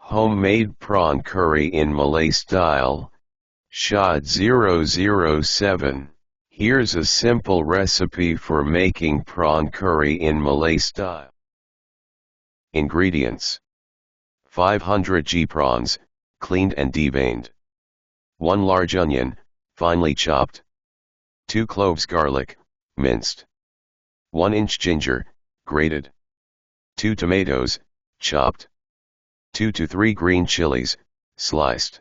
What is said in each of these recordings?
Homemade prawn curry in Malay style. Shot 007. Here's a simple recipe for making prawn curry in Malay style. Ingredients: 500 g prawns, cleaned and deveined. 1 large onion, finely chopped. 2 cloves garlic, minced. 1 inch ginger, grated. 2 tomatoes, chopped. 2 to 3 green chilies, sliced.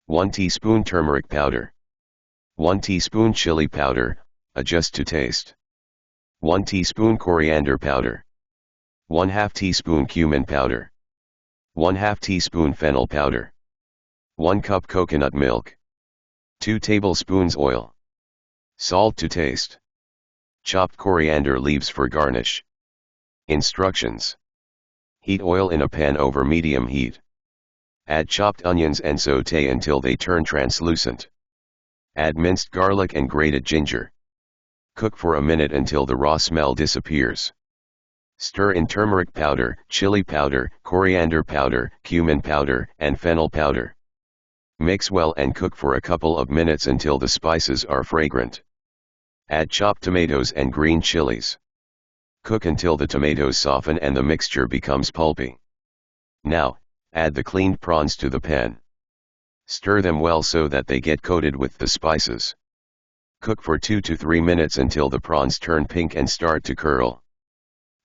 1 teaspoon turmeric powder. 1 teaspoon chili powder, adjust to taste. 1 teaspoon coriander powder. 1/2 teaspoon cumin powder. 1/2 teaspoon fennel powder. 1 cup coconut milk. 2 tablespoons oil. Salt to taste. Chopped coriander leaves for garnish. Instructions: heat oil in a pan over medium heat. Add chopped onions and sauté until they turn translucent. Add minced garlic and grated ginger. Cook for a minute until the raw smell disappears. Stir in turmeric powder, chili powder, coriander powder, cumin powder, and fennel powder. Mix well and cook for a couple of minutes until the spices are fragrant. Add chopped tomatoes and green chilies. Cook until the tomatoes soften and the mixture becomes pulpy. Now, add the cleaned prawns to the pan. Stir them well so that they get coated with the spices. Cook for 2 to 3 minutes until the prawns turn pink and start to curl.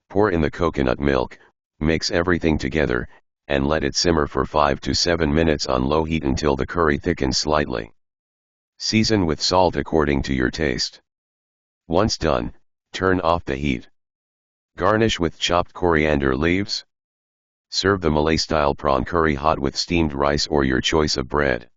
Pour in the coconut milk, mix everything together, and let it simmer for 5 to 7 minutes on low heat until the curry thickens slightly. Season with salt according to your taste. Once done, turn off the heat. Garnish with chopped coriander leaves. Serve the Malay-style prawn curry hot with steamed rice or your choice of bread.